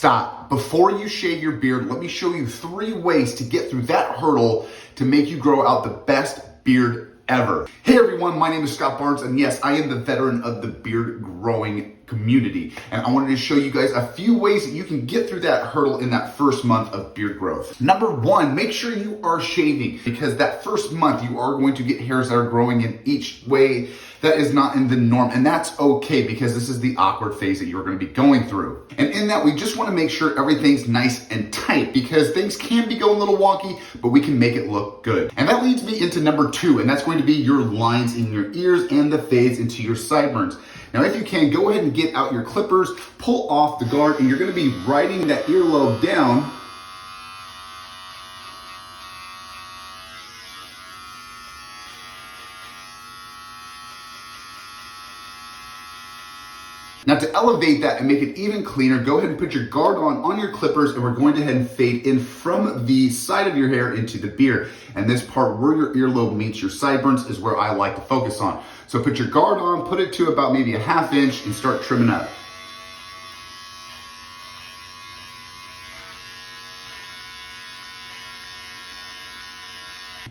stop. Before you shave your beard, let me show you 3 ways to get through that hurdle to make you grow out the best beard ever. Hey everyone, my name is Scott Barnes, and yes, I am the veteran of the beard growing community. And I wanted to show you guys a few ways that you can get through that hurdle in that first month of beard growth. Number 1, make sure you are shaving, because that first month you are going to get hairs that are growing in each way that is not in the norm. And that's okay, because this is the awkward phase that you're going to be going through. And in that, we just want to make sure everything's nice and tight, because things can be going a little wonky, but we can make it look good. And that leads me into number 2, and that's going to be your lines in your ears and the fades into your sideburns. Now, if you can, go ahead and get out your clippers, pull off the guard, and you're going to be riding that earlobe down. Now, to elevate that and make it even cleaner, go ahead and put your guard on your clippers, and we're going to head and fade in from the side of your hair into the beard. And this part where your earlobe meets your sideburns is where I like to focus on. So put your guard on, put it to about maybe a 1/2 inch, and start trimming up.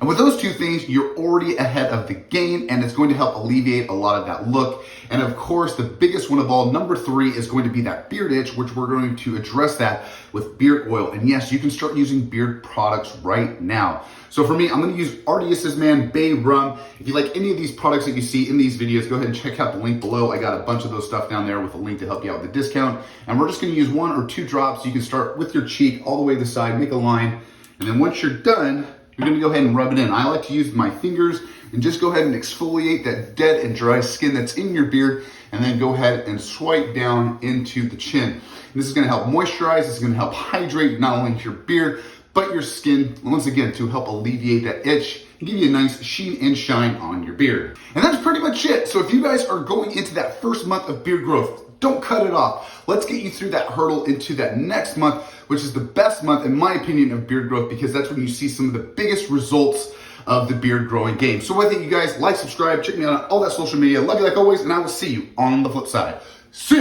And with those 2 things, you're already ahead of the game, and it's going to help alleviate a lot of that look. And of course, the biggest one of all, number 3, is going to be that beard itch, which we're going to address that with beard oil. And yes, you can start using beard products right now. So for me, I'm gonna use Artius's Bay Rum. If you like any of these products that you see in these videos, go ahead and check out the link below. I got a bunch of those stuff down there with a link to help you out with the discount. And we're just gonna use 1 or 2 drops. You can start with your cheek all the way to the side, make a line. And then once you're done, you're gonna go ahead and rub it in. I like to use my fingers and just go ahead and exfoliate that dead and dry skin that's in your beard, and then go ahead and swipe down into the chin. And this is gonna help moisturize, this is gonna help hydrate not only your beard, but your skin, once again, to help alleviate that itch and give you a nice sheen and shine on your beard. And that's pretty much it. So if you guys are going into that first month of beard growth, don't cut it off. Let's get you through that hurdle into that next month, which is the best month, in my opinion, of beard growth, because that's when you see some of the biggest results of the beard growing game. So I think you guys like, subscribe, check me out on all that social media. Love you like always, and I will see you on the flip side. See ya.